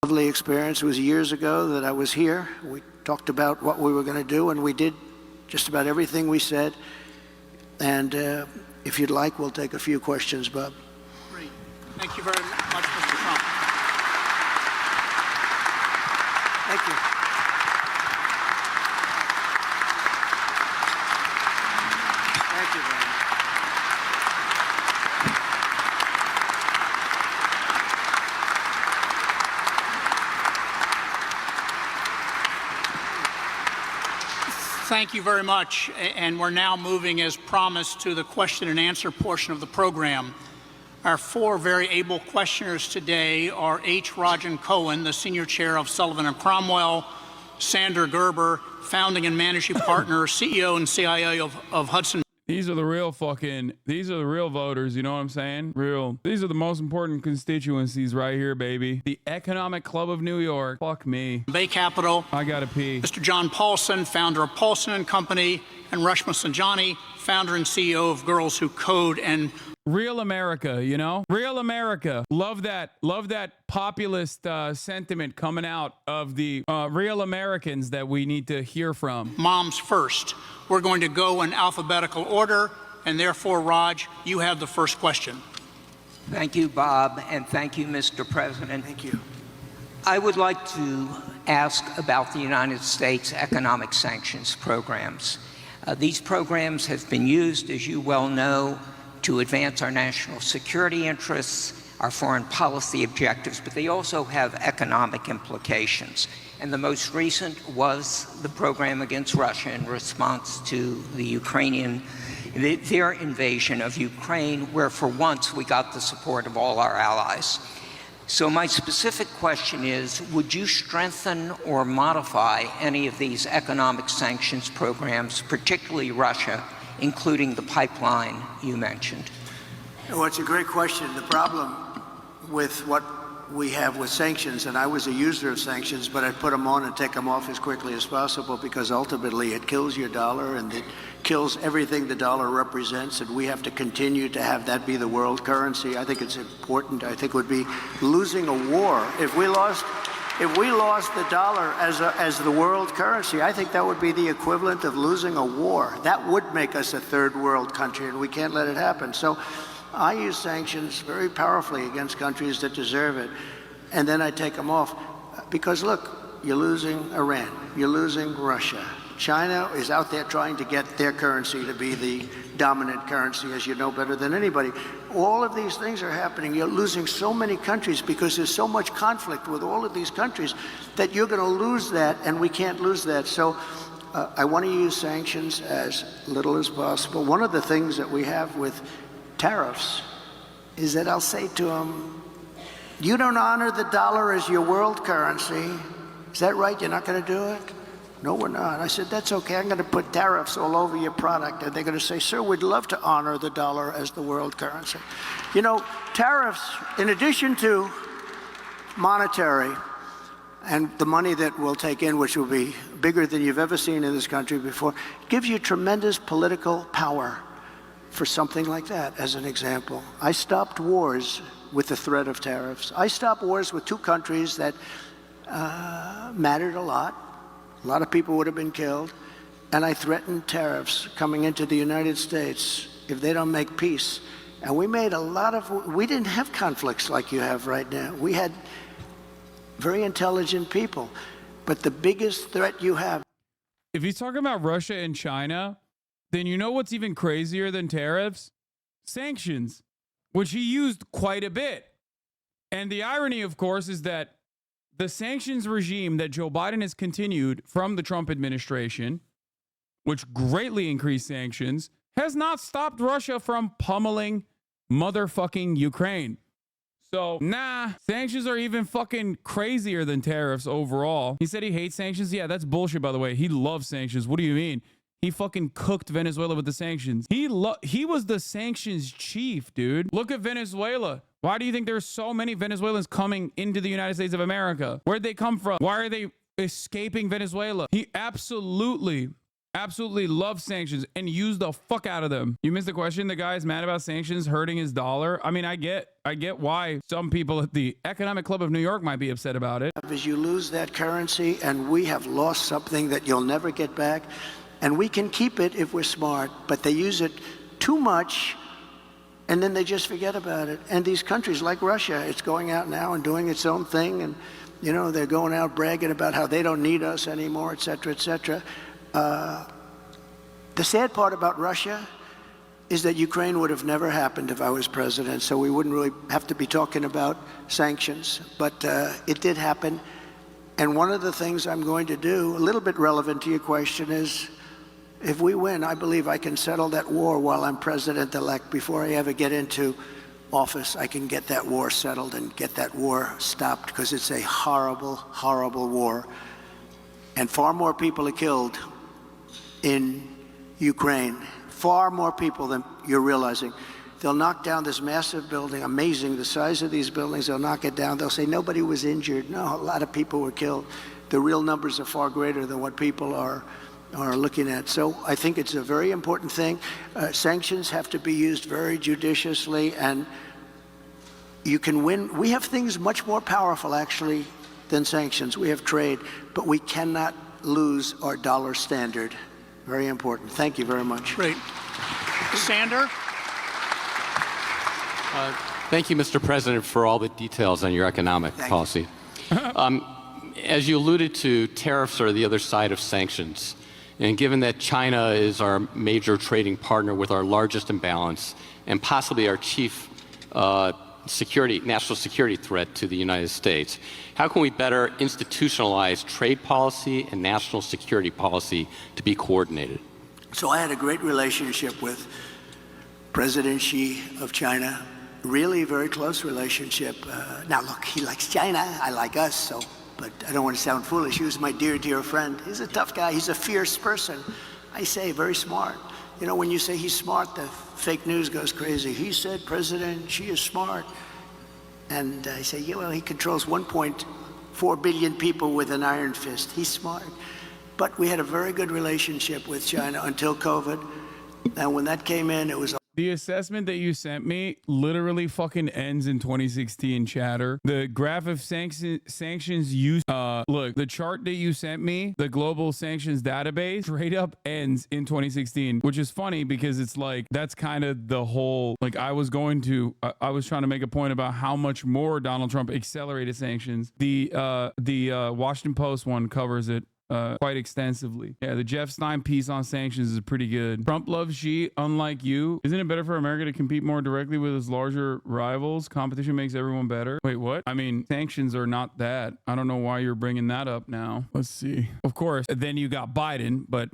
Lovely experience. It was years ago that I was here. We talked about what we were going to do, and we did just about everything we said. And if you'd like, we'll take a few questions, Bob. Great. Thank you very much, Mr. Trump. Thank you. Thank you very much. Thank you very much. And we're now moving, as promised, to the question and answer portion of the program. Our four very able questioners today are H. Rajan Cohen, the Senior Chair of Sullivan & Cromwell, Sander Gerber, Founding and Managing Partner, CEO and CIO of Hudson. These are the real voters, you know what I'm saying? These are the most important constituencies right here, baby. The Economic Club of New York. Fuck me. Bay Capital. I gotta pee. Mr. John Paulson, founder of Paulson & Company, and Rashma Sanjani, founder and CEO of Girls Who Code and Real America, you know? Real America. Love that populist sentiment coming out of the real Americans that we need to hear from. Moms First. We're going to go in alphabetical order, and therefore, Raj, you have the first question. Thank you, Bob, and thank you, Mr. President. Thank you. I would like to ask about the United States economic sanctions programs. These programs have been used, as you well know, to advance our national security interests, our foreign policy objectives, but they also have economic implications. And the most recent was the program against Russia in response to their invasion of Ukraine, where for once we got the support of all our allies. So my specific question is, would you strengthen or modify any of these economic sanctions programs, particularly Russia, including the pipeline you mentioned? Well, it's a great question. The problem with what we have with sanctions, and I was a user of sanctions, but I put them on and take them off as quickly as possible because ultimately it kills your dollar and it kills everything the dollar represents, and we have to continue to have that be the world currency. I think it's important. I think it would be losing a war. If we lost the dollar as the world currency, I think that would be the equivalent of losing a war. That would make us a third world country, and we can't let it happen. So I use sanctions very powerfully against countries that deserve it, and then I take them off. Because look, you're losing Iran, you're losing Russia. China is out there trying to get their currency to be the dominant currency, as you know better than anybody. All of these things are happening. You're losing so many countries because there's so much conflict with all of these countries that you're going to lose that, and we can't lose that. So I want to use sanctions as little as possible. One of the things that we have with tariffs is that I'll say to them, you don't honor the dollar as your world currency. Is that right? You're not going to do it? No, we're not. I said, that's okay. I'm going to put tariffs all over your product. And they're going to say, sir, we'd love to honor the dollar as the world currency. You know, tariffs, in addition to monetary and the money that we'll take in, which will be bigger than you've ever seen in this country before, gives you tremendous political power for something like that, as an example. I stopped wars with the threat of tariffs. I stopped wars with two countries that mattered a lot. A lot of people would have been killed. And I threatened tariffs coming into the United States if they don't make peace. And we made we didn't have conflicts like you have right now. We had very intelligent people. But the biggest threat you have. If he's talking about Russia and China, then you know what's even crazier than tariffs? Sanctions, which he used quite a bit. And the irony, of course, is that the sanctions regime that Joe Biden has continued from the Trump administration, which greatly increased sanctions, has not stopped Russia from pummeling motherfucking Ukraine. So, sanctions are even fucking crazier than tariffs overall. He said he hates sanctions. Yeah, that's bullshit, by the way. He loves sanctions. What do you mean? He fucking cooked Venezuela with the sanctions. He was the sanctions chief, dude. Look at Venezuela. Why do you think there's so many Venezuelans coming into the United States of America? Where'd they come from? Why are they escaping Venezuela? He absolutely absolutely love sanctions and use the fuck out of them. You missed the question. The guy is mad about sanctions hurting his dollar. I mean, I get why some people at the Economic Club of New York might be upset about it. Is you lose that currency, and we have lost something that you'll never get back. And we can keep it if we're smart, but they use it too much, and then they just forget about it. And these countries like Russia, it's going out now and doing its own thing, and you know, they're going out bragging about how they don't need us anymore, et cetera, et cetera. The sad part about Russia is that Ukraine would have never happened if I was president, so we wouldn't really have to be talking about sanctions. But it did happen. And one of the things I'm going to do, a little bit relevant to your question, is if we win, I believe I can settle that war while I'm president-elect. Before I ever get into office, I can get that war settled and get that war stopped, because it's a horrible, horrible war. And far more people are killed in Ukraine, far more people than you're realizing. They'll knock down this massive building, amazing, the size of these buildings, they'll knock it down. They'll say nobody was injured. No, a lot of people were killed. The real numbers are far greater than what people are looking at. So I think it's a very important thing. Sanctions have to be used very judiciously, and you can win. We have things much more powerful, actually, than sanctions. We have trade, but we cannot lose our dollar standard. Very important. Thank you very much. Great. Sander? Thank you, Mr. President, for all the details on your economic policy. As you alluded to, tariffs are the other side of sanctions. And given that China is our major trading partner with our largest imbalance and possibly our chief national security threat to the United States, how can we better institutionalize trade policy and national security policy to be coordinated? So I had a great relationship with President Xi of China, really very close relationship. Now look, he likes China, I like us, so, but I don't want to sound foolish. He was my dear, dear friend. He's a tough guy, he's a fierce person. I say very smart. You know, when you say he's smart, the fake news goes crazy. He said President Xi is smart. And I say, yeah, well, he controls 1.4 billion people with an iron fist. He's smart. But we had a very good relationship with China until COVID. And when that came in, it was... The assessment that you sent me literally fucking ends in 2016, chatter. The graph of sanctions use, look, the chart that you sent me, the global sanctions database, straight up ends in 2016, which is funny because it's like, that's kind of the whole, like I was trying to make a point about how much more Donald Trump accelerated sanctions. The Washington Post one covers it quite extensively. Yeah, the Jeff Stein piece on sanctions is pretty good. Trump loves Xi, unlike you. Isn't it better for America to compete more directly with its larger rivals? Competition makes everyone better. Wait, what? I mean, sanctions are not that. I don't know why you're bringing that up now. Let's see. Of course, then you got Biden, but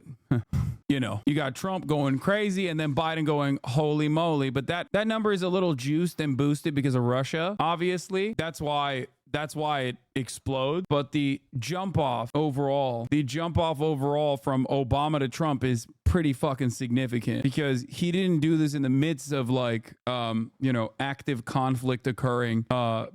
you know, you got Trump going crazy and then Biden going holy moly. But that number is a little juiced and boosted because of Russia, obviously. That's why it explodes. But the jump off overall from Obama to Trump is pretty fucking significant, because he didn't do this in the midst of like, you know, active conflict occurring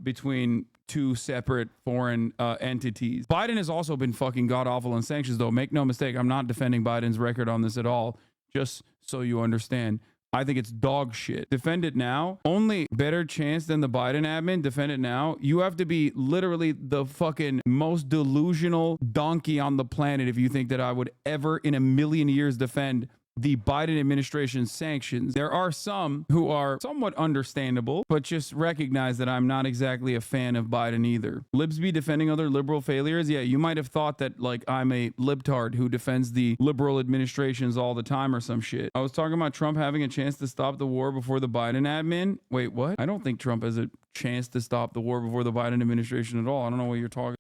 between two separate foreign entities. Biden has also been fucking god awful on sanctions, though. Make no mistake, I'm not defending Biden's record on this at all. Just so you understand. I think it's dog shit. Defend it now. Only better chance than the Biden admin. Defend it now. You have to be literally the fucking most delusional donkey on the planet if you think that I would ever in a million years defend the Biden administration's sanctions. There are some who are somewhat understandable, but just recognize that I'm not exactly a fan of Biden either. Libs be defending other liberal failures. Yeah, you might have thought that like I'm a libtard who defends the liberal administrations all the time or some shit. I was talking about Trump having a chance to stop the war before the Biden admin. Wait, what? I don't think Trump has a chance to stop the war before the Biden administration at all. I don't know what you're talking.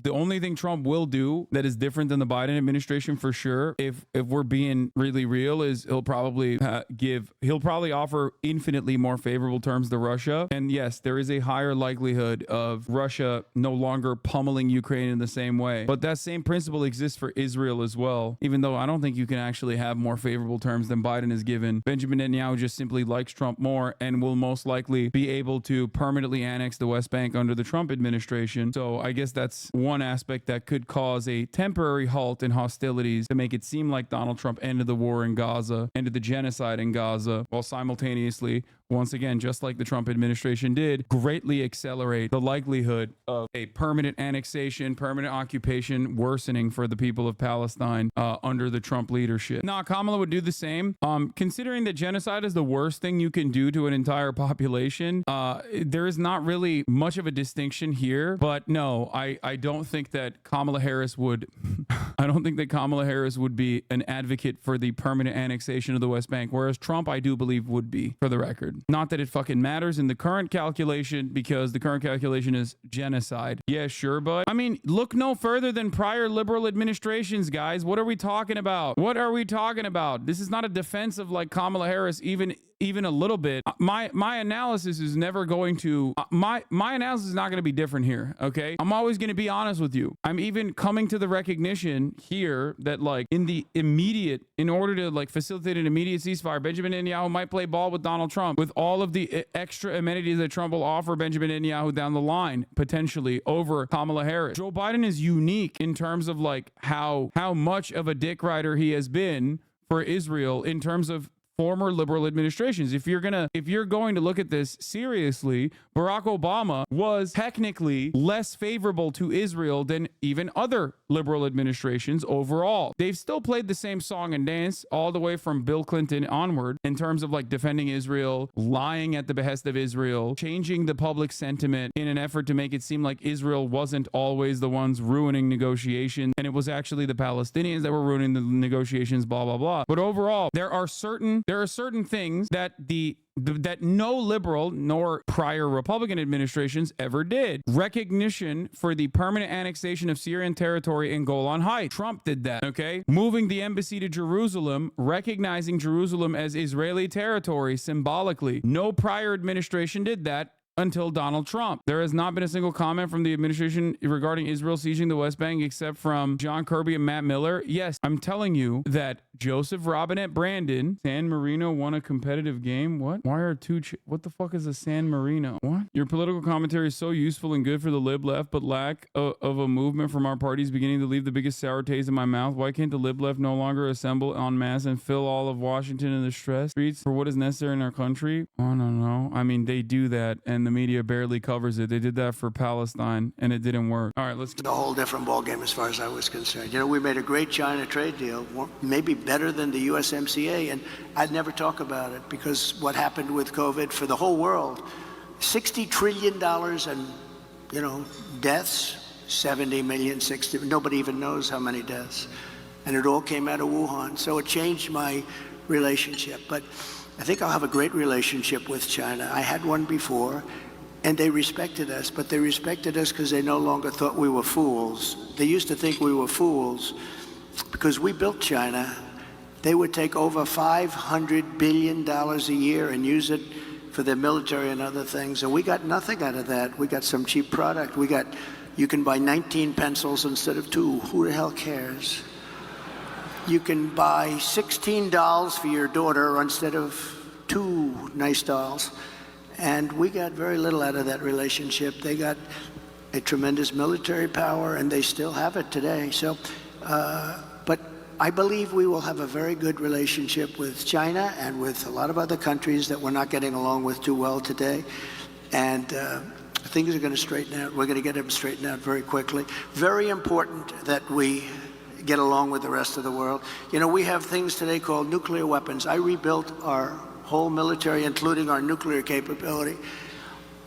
The only thing Trump will do that is different than the Biden administration for sure, if we're being really real, is he'll probably offer infinitely more favorable terms to Russia. And yes, there is a higher likelihood of Russia no longer pummeling Ukraine in the same way. But that same principle exists for Israel as well, even though I don't think you can actually have more favorable terms than Biden has given. Benjamin Netanyahu just simply likes Trump more and will most likely be able to permanently permanently annexed the West Bank under the Trump administration. So I guess that's one aspect that could cause a temporary halt in hostilities to make it seem like Donald Trump ended the war in Gaza, ended the genocide in Gaza, while simultaneously, once again, just like the Trump administration did, greatly accelerate the likelihood of a permanent annexation, permanent occupation worsening for the people of Palestine under the Trump leadership. Now, Kamala would do the same. Considering that genocide is the worst thing you can do to an entire population, there is not really much of a distinction here. But no, I don't think that Kamala Harris would. I don't think that Kamala Harris would be an advocate for the permanent annexation of the West Bank, whereas Trump, I do believe, would be, for the record. Not that it fucking matters in the current calculation, because the current calculation is genocide. Yeah, sure, but I mean, look no further than prior liberal administrations, guys. What are we talking about? What are we talking about? This is not a defense of like Kamala Harris, even a little bit. My analysis is never going to my analysis is not going to be different here. Okay, I'm always going to be honest with you. I'm even coming to the recognition here that like in order to like facilitate an immediate ceasefire, Benjamin Netanyahu might play ball with Donald Trump with all of the extra amenities that Trump will offer Benjamin Netanyahu down the line, potentially over Kamala Harris. Joe Biden is unique in terms of like how much of a dick rider he has been for Israel in terms of former liberal administrations. If you're going to look at this seriously, Barack Obama was technically less favorable to Israel than even other liberal administrations overall. They've still played the same song and dance all the way from Bill Clinton onward in terms of like defending Israel, lying at the behest of Israel, changing the public sentiment in an effort to make it seem like Israel wasn't always the ones ruining negotiations and it was actually the Palestinians that were ruining the negotiations, blah, blah, blah. But overall, there are certain things that that no liberal nor prior Republican administrations ever did. Recognition for the permanent annexation of Syrian territory in Golan Heights. Trump did that, okay? Moving the embassy to Jerusalem, recognizing Jerusalem as Israeli territory symbolically. No prior administration did that until Donald Trump. There has not been a single comment from the administration regarding Israel sieging the West Bank except from John Kirby and Matt Miller. Yes, I'm telling you that Joseph Robinette Brandon, San Marino won a competitive game. What? Why are what the fuck is a San Marino? What? Your political commentary is so useful and good for the lib left, but lack of a movement from our party is beginning to leave the biggest sour taste in my mouth. Why can't the lib left no longer assemble en masse and fill all of Washington in the stress streets for what is necessary in our country? I don't know. I mean, they do that, and the media barely covers it. They did that for Palestine, and it didn't work. All right, let's go. A whole different ballgame as far as I was concerned. You know, we made a great China trade deal, maybe better than the USMCA, and I'd never talk about it because what happened with COVID for the whole world, $60 trillion and, you know, deaths, 70 million, 60, nobody even knows how many deaths. And it all came out of Wuhan. So it changed my relationship. But I think I'll have a great relationship with China. I had one before, and they respected us, but they respected us because they no longer thought we were fools. They used to think we were fools because we built China. They would take over $500 billion a year and use it for their military and other things, and we got nothing out of that. We got some cheap product. You can buy 19 pencils instead of 2. Who the hell cares? You can buy 16 dolls for your daughter instead of 2 nice dolls. And we got very little out of that relationship. They got a tremendous military power, and they still have it today. So, but I believe we will have a very good relationship with China and with a lot of other countries that we're not getting along with too well today. And things are going to straighten out. We're going to get them straightened out very quickly. Very important that we get along with the rest of the world. You know, we have things today called nuclear weapons. I rebuilt our whole military, including our nuclear capability.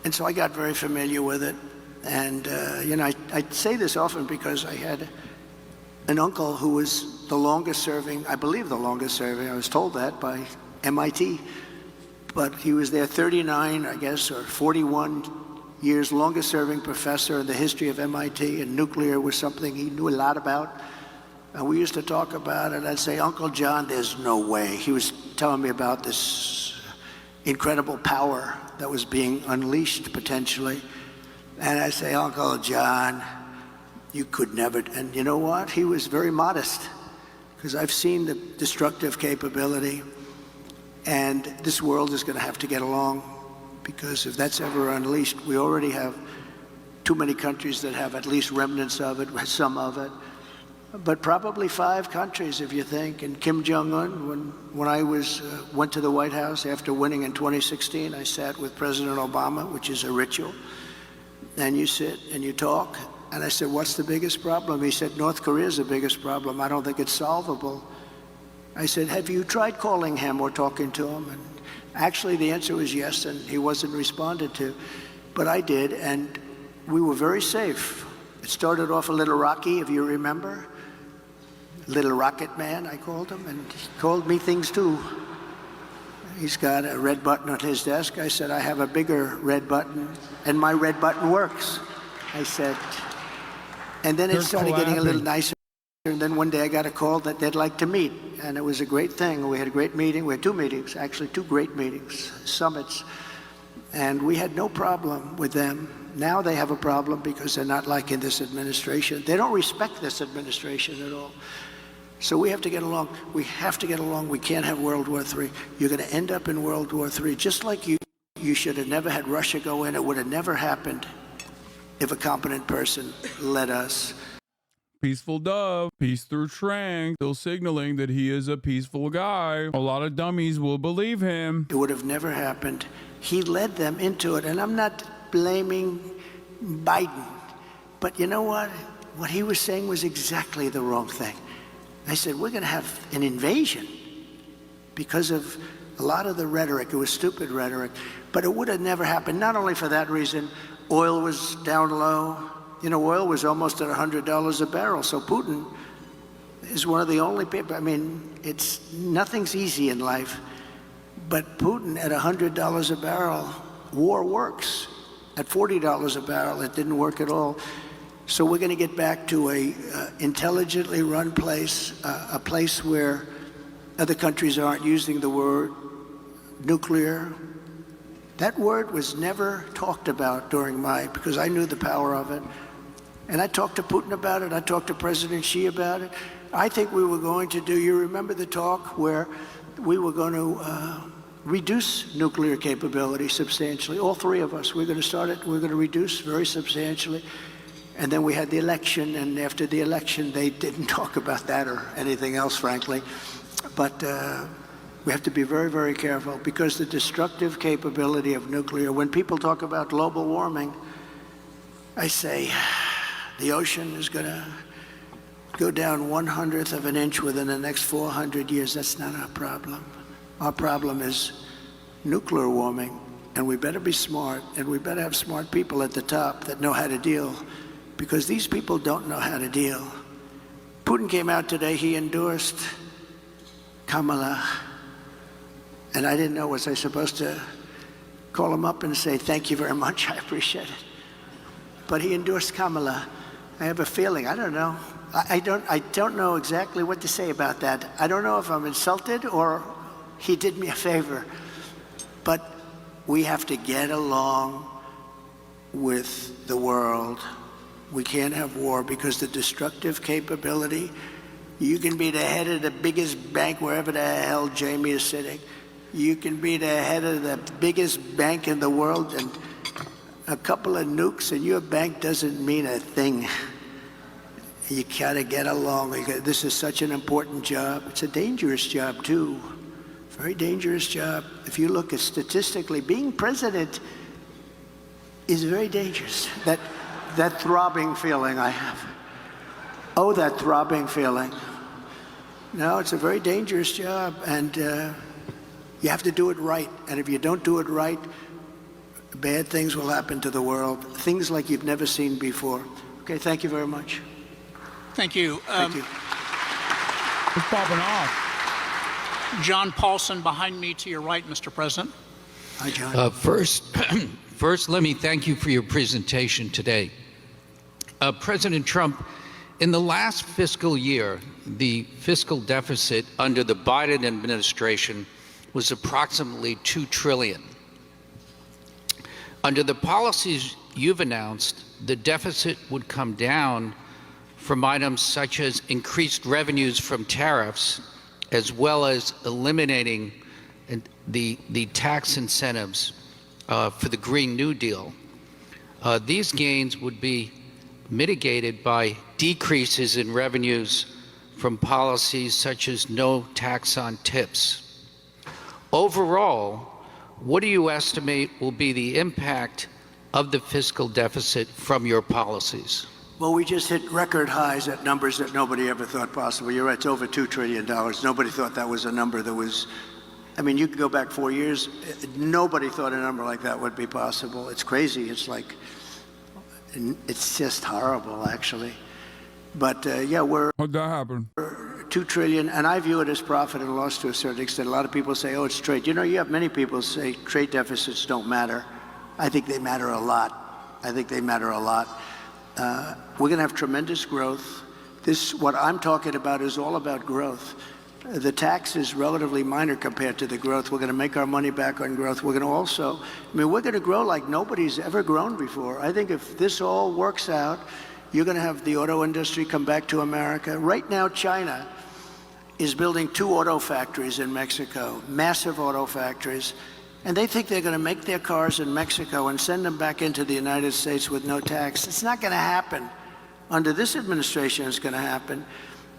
And so I got very familiar with it. And, you know, I say this often because I had an uncle who was the longest serving, I believe the longest serving, I was told that by MIT, but he was there 39, I guess, or 41 years, longest serving professor in the history of MIT, and nuclear was something he knew a lot about. And we used to talk about it. I'd say, Uncle John, there's no way. He was telling me about this incredible power that was being unleashed potentially. And I say, Uncle John, you could never. And you know what? He was very modest because I've seen the destructive capability. And this world is going to have to get along because if that's ever unleashed, we already have too many countries that have at least remnants of it, some of it. But probably 5 countries, if you think. And Kim Jong-un, when I went to the White House after winning in 2016, I sat with President Obama, which is a ritual. And you sit and you talk. And I said, what's the biggest problem? He said, North Korea is the biggest problem. I don't think it's solvable. I said, have you tried calling him or talking to him? And actually, the answer was yes, and he wasn't responded to. But I did, and we were very safe. It started off a little rocky, if you remember. Little Rocket Man, I called him, and he called me things too. He's got a red button on his desk. I said, I have a bigger red button, and my red button works. I said, and then it started getting a little nicer. And then one day I got a call that they'd like to meet, and it was a great thing. We had a great meeting. We had 2 meetings, actually 2 great meetings, summits, and we had no problem with them. Now they have a problem because they're not liking this administration. They don't respect this administration at all. So we have to get along. We have to get along. We can't have World War III. You're going to end up in World War III, just like you should have never had Russia go in. It would have never happened if a competent person led us. Peaceful dove, peace through strength, still signaling that he is a peaceful guy. A lot of dummies will believe him. It would have never happened. He led them into it, and I'm not blaming Biden, but you know what? What he was saying was exactly the wrong thing. I said, we're going to have an invasion because of a lot of the rhetoric. It was stupid rhetoric, but it would have never happened. Not only for that reason, oil was down low. You know, oil was almost at $100 a barrel. So Putin is one of the only people. I mean, nothing's easy in life, but Putin at $100 a barrel, war works. At $40 a barrel, it didn't work at all. So we're going to get back to a intelligently run place, a place where other countries aren't using the word nuclear. That word was never talked about because I knew the power of it. And I talked to Putin about it. I talked to President Xi about it. I think we were going to you remember the talk where we were going to reduce nuclear capability substantially. All 3 of us, we're going to start it. We're going to reduce very substantially. And then we had the election, and after the election, they didn't talk about that or anything else, frankly. But we have to be very, very careful because the destructive capability of nuclear, when people talk about global warming, I say the ocean is going to go down 1/100th of an inch within the next 400 years. That's not our problem. Our problem is nuclear warming, and we better be smart, and we better have smart people at the top that know how to deal, because these people don't know how to deal. Putin came out today, he endorsed Kamala, and I didn't know, was I supposed to call him up and say, thank you very much, I appreciate it. But he endorsed Kamala. I have a feeling, I don't know. I don't know exactly what to say about that. I don't know if I'm insulted or he did me a favor. But we have to get along with the world. We can't have war because the destructive capability, you can be the head of the biggest bank wherever the hell Jamie is sitting. You can be the head of the biggest bank in the world, and a couple of nukes and your bank doesn't mean a thing. You gotta get along. This is such an important job. It's a dangerous job too. Very dangerous job. If you look at statistically, being president is very dangerous. That throbbing feeling I have. Oh, that throbbing feeling. No, it's a very dangerous job, and you have to do it right. And if you don't do it right, bad things will happen to the world. Things like you've never seen before. Okay, thank you very much. Thank you. Thank you. It's popping off. John Paulson behind me to your right, Mr. President. Hi, John. First, let me thank you for your presentation today. President Trump, in the last fiscal year, the fiscal deficit under the Biden administration was approximately $2 trillion. Under the policies you've announced, the deficit would come down from items such as increased revenues from tariffs, as well as eliminating the tax incentives for the Green New Deal. These gains would be mitigated by decreases in revenues from policies such as no tax on tips. Overall, what do you estimate will be the impact of the fiscal deficit from your policies? Well, we just hit record highs at numbers that nobody ever thought possible. You're right, it's over $2 trillion. Nobody thought that was a number that was, I mean, you could go back 4 years, nobody thought a number like that would be possible. It's crazy, it's just horrible, actually. But yeah, How'd that happen? 2 trillion, and I view it as profit and loss to a certain extent. A lot of people say, oh, it's trade. You know, you have many people say trade deficits don't matter. I think they matter a lot. We're going to have tremendous growth. What I'm talking about is all about growth. The tax is relatively minor compared to the growth. We're going to make our money back on growth. We're going to also, we're going to grow like nobody's ever grown before. I think if this all works out, you're going to have the auto industry come back to America. Right now, China is building 2 auto factories in Mexico, massive auto factories. And they think they're going to make their cars in Mexico and send them back into the United States with no tax. It's not going to happen. Under this administration, it's going to happen.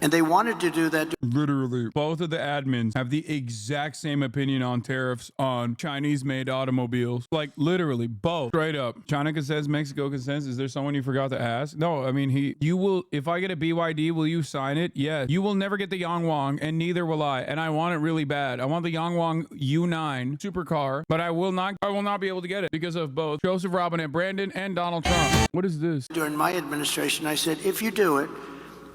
And they wanted to do that. Literally, both of the admins have the exact same opinion on tariffs on Chinese-made automobiles. Like, literally, both. Straight up. China consents, Mexico consents. Is there someone you forgot to ask? No, I mean, you will, if I get a BYD, will you sign it? Yes. You will never get the Yangwang, and neither will I. And I want it really bad. I want the Yangwang U9 supercar, but I will not be able to get it because of both Joseph Robinette Brandon and Donald Trump. What is this? During my administration, I said, if you do it,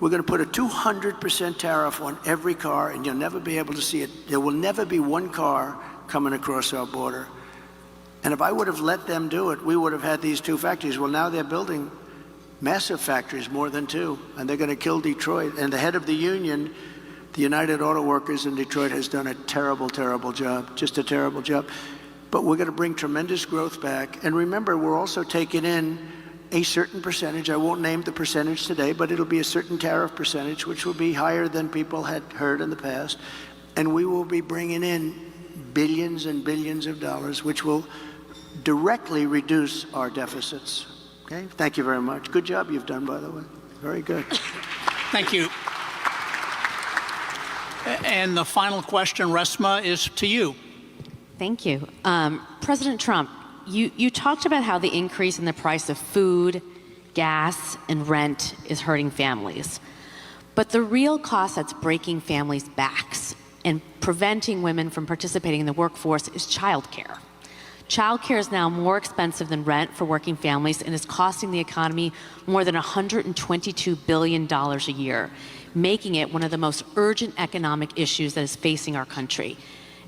we're going to put a 200% tariff on every car, and you'll never be able to see it. There will never be one car coming across our border. And if I would have let them do it, we would have had these 2 factories. Well, now they're building massive factories, more than 2, and they're going to kill Detroit. And the head of the union, the United Auto Workers in Detroit, has done a terrible, terrible job, just a terrible job. But we're going to bring tremendous growth back. And remember, we're also taking in a certain percentage. I won't name the percentage today, but it'll be a certain tariff percentage, which will be higher than people had heard in the past. And we will be bringing in billions and billions of dollars, which will directly reduce our deficits. Okay? Thank you very much. Good job you've done, by the way. Very good. Thank you. And the final question, Resma, is to you. Thank you. President Trump, you talked about how the increase in the price of food, gas, and rent is hurting families. But the real cost that's breaking families' backs and preventing women from participating in the workforce is childcare. Childcare is now more expensive than rent for working families and is costing the economy more than $122 billion a year, making it one of the most urgent economic issues that is facing our country.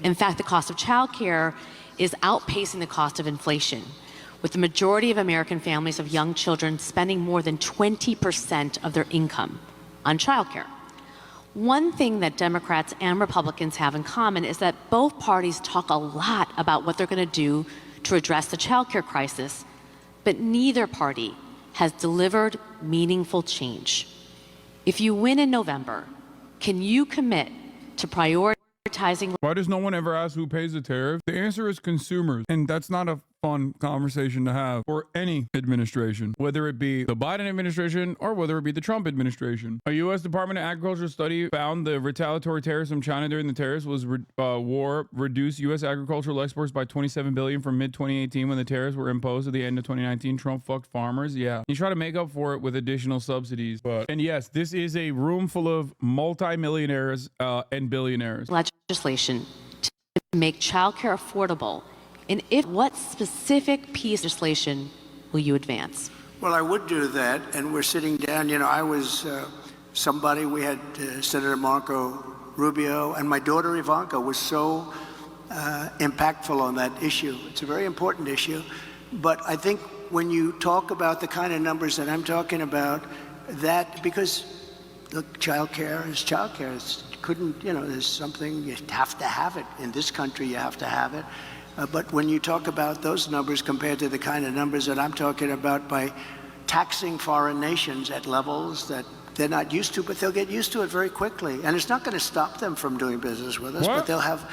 In fact, the cost of childcare is outpacing the cost of inflation, with the majority of American families of young children spending more than 20% of their income on childcare. One thing that Democrats and Republicans have in common is that both parties talk a lot about what they're going to do to address the childcare crisis, but neither party has delivered meaningful change. If you win in November, can you commit to prioritizing? Why does no one ever ask who pays the tariff? The answer is consumers, and that's not a fun conversation to have for any administration, whether it be the Biden administration or whether it be the Trump administration. A U.S. Department of Agriculture study found the retaliatory tariffs from China during the tariffs war reduced U.S. agricultural exports by $27 billion from mid-2018 when the tariffs were imposed at the end of 2019. Trump fucked farmers. Yeah, he tried to make up for it with additional subsidies. And yes, this is a room full of multimillionaires and billionaires. Legislation to make childcare affordable. And what specific piece of legislation will you advance? Well, I would do that, and we're sitting down. You know, I was we had Senator Marco Rubio, and my daughter Ivanka was so impactful on that issue. It's a very important issue. But I think when you talk about the kind of numbers that I'm talking about, that, because look, childcare is childcare. There's something, you have to have it. In this country, you have to have it. But when you talk about those numbers compared to the kind of numbers that I'm talking about by taxing foreign nations at levels that they're not used to, but they'll get used to it very quickly. And it's not going to stop them from doing business with us, but they'll have,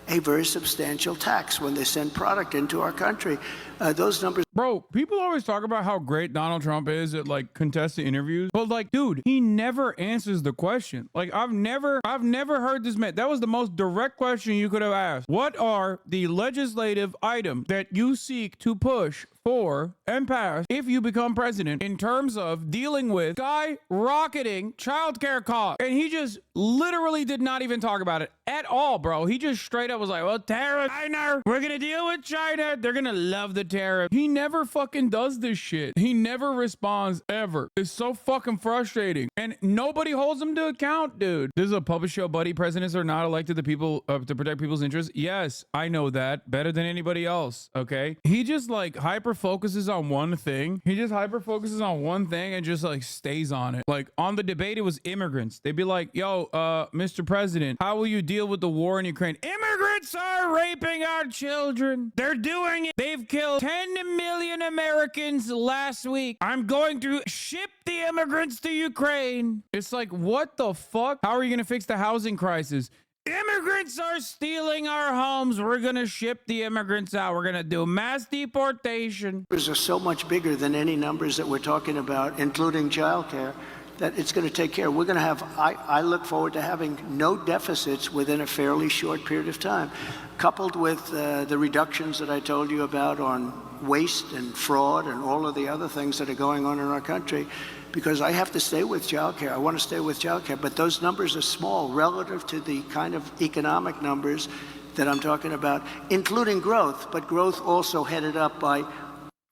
a very substantial tax when they send product into our country. Those numbers. Bro, people always talk about how great Donald Trump is at like contested interviews, but like, dude, he never answers the question. Like, I've never heard this man. That was the most direct question you could have asked. What are the legislative items that you seek to push for and pass if you become president in terms of dealing with skyrocketing childcare costs? And he just literally did not even talk about it at all, bro. He just straight up was like, well, tariff, China, we're gonna deal with China. They're gonna love the tariff. He never fucking does this shit. He never responds ever. It's so fucking frustrating. And nobody holds him to account, dude. This is a puppet show, buddy. Presidents are not elected to people to protect people's interests. Yes, I know that better than anybody else, okay? He just like hyper focuses on one thing. He just hyper focuses on one thing and just like stays on it. Like on the debate, it was immigrants. They'd be like, yo, Mr. President, how will you deal with the war in Ukraine? Immigrants are raping our children. They're doing it. They've killed 10 million Americans last week. I'm going to ship the immigrants to Ukraine. It's like, what the fuck? How are you going to fix the housing crisis? Immigrants are stealing our homes. We're going to ship the immigrants out. We're going to do mass deportation. Numbers are so much bigger than any numbers that we're talking about, including childcare, that it's going to take care. We're going to have, I look forward to having no deficits within a fairly short period of time, coupled with the reductions that I told you about on waste and fraud and all of the other things that are going on in our country. Because I have to stay with childcare. I want to stay with childcare, but those numbers are small relative to the kind of economic numbers that I'm talking about, including growth, but growth also headed up by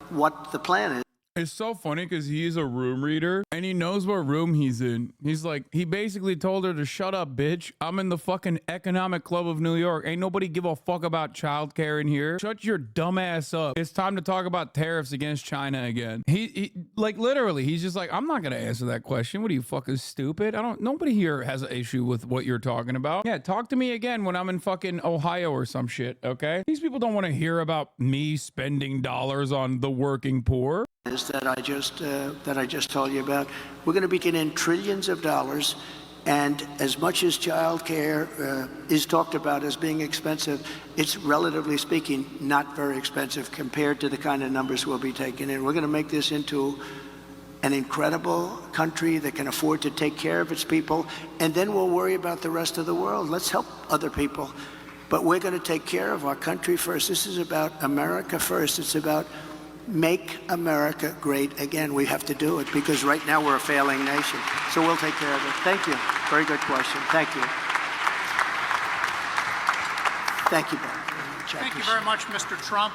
what the plan is. It's so funny because he's a room reader and he knows what room he's in. He's like, he basically told her to shut up, bitch. I'm in the fucking economic club of New York. Ain't nobody give a fuck about childcare in here. Shut your dumb ass up. It's time to talk about tariffs against China again. He like literally, he's just like, I'm not going to answer that question. What are you, fucking stupid? Nobody here has an issue with what you're talking about. Yeah, talk to me again when I'm in fucking Ohio or some shit, okay? These people don't want to hear about me spending dollars on the working poor. That I just told you about. We're going to be getting in trillions of dollars, and as much as child care is talked about as being expensive, it's relatively speaking not very expensive compared to the kind of numbers we'll be taking in. We're going to make this into an incredible country that can afford to take care of its people, and then we'll worry about the rest of the world. Let's help other people, but we're going to take care of our country first. This is about America first. It's about make America great again. We have to do it because right now we're a failing nation. So we'll take care of it. Thank you. Very good question. Thank you. Thank you, Bob. Thank you very much, Mr. Trump.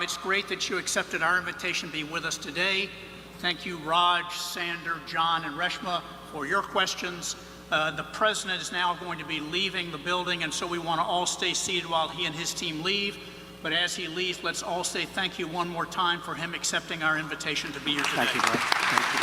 It's great that you accepted our invitation to be with us today. Thank you, Raj, Sander, John, and Reshma, for your questions. The president is now going to be leaving the building, and so we want to all stay seated while he and his team leave. But as he leaves, let's all say thank you one more time for him accepting our invitation to be here today. Thank you, Bob. Thank you.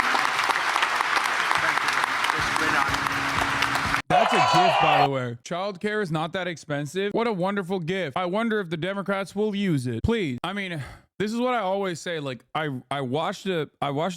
Thank you. It's a great honor. That's a gift, by the way. Childcare is not that expensive. What a wonderful gift. I wonder if the Democrats will use it. Please. I mean, this is what I always say. Like, I watch the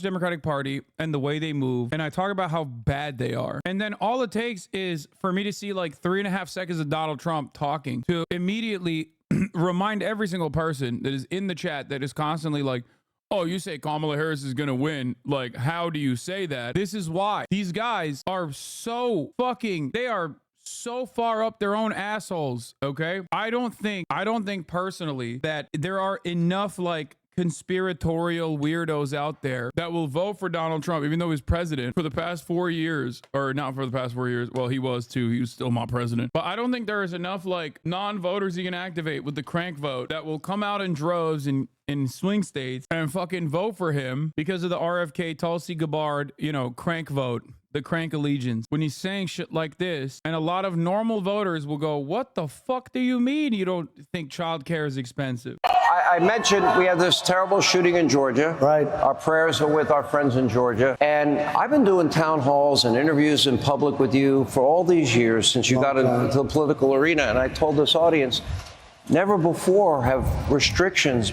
Democratic Party and the way they move, and I talk about how bad they are. And then all it takes is for me to see like 3.5 seconds of Donald Trump talking to immediately remind every single person that is in the chat that is constantly like, oh, you say Kamala Harris is going to win. Like, how do you say that? This is why. These guys are so they are so far up their own assholes, okay? I don't think personally that there are enough like conspiratorial weirdos out there that will vote for Donald Trump, even though he's president for the past 4 years, or not for the past 4 years. Well, he was too. He was still my president. But I don't think there is enough like non-voters he can activate with the crank vote that will come out in droves in swing states and fucking vote for him because of the RFK Tulsi Gabbard, crank vote. The crank allegiance. When he's saying shit like this, and a lot of normal voters will go, what the fuck do you mean you don't think childcare is expensive? I mentioned we had this terrible shooting in Georgia. Right. Our prayers are with our friends in Georgia. And I've been doing town halls and interviews in public with you for all these years since you got into the political arena. And I told this audience, never before have restrictions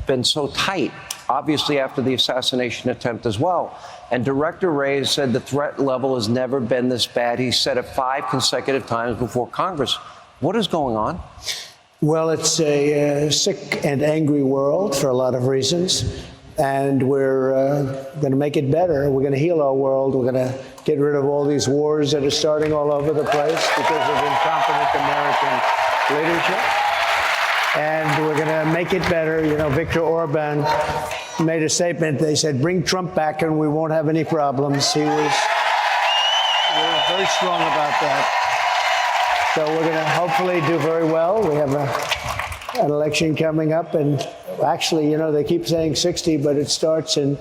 been so tight, obviously after the assassination attempt as well. And Director Ray said the threat level has never been this bad. He said it 5 consecutive times before Congress. What is going on? Well, it's a sick and angry world for a lot of reasons, and we're going to make it better. We're going to heal our world. We're going to get rid of all these wars that are starting all over the place because of incompetent American leadership. And we're going to make it better. You know, Viktor Orban made a statement. They said, bring Trump back and we won't have any problems. We were very strong about that. So we're going to hopefully do very well. We have an election coming up, and actually, you know, they keep saying 60, but it starts in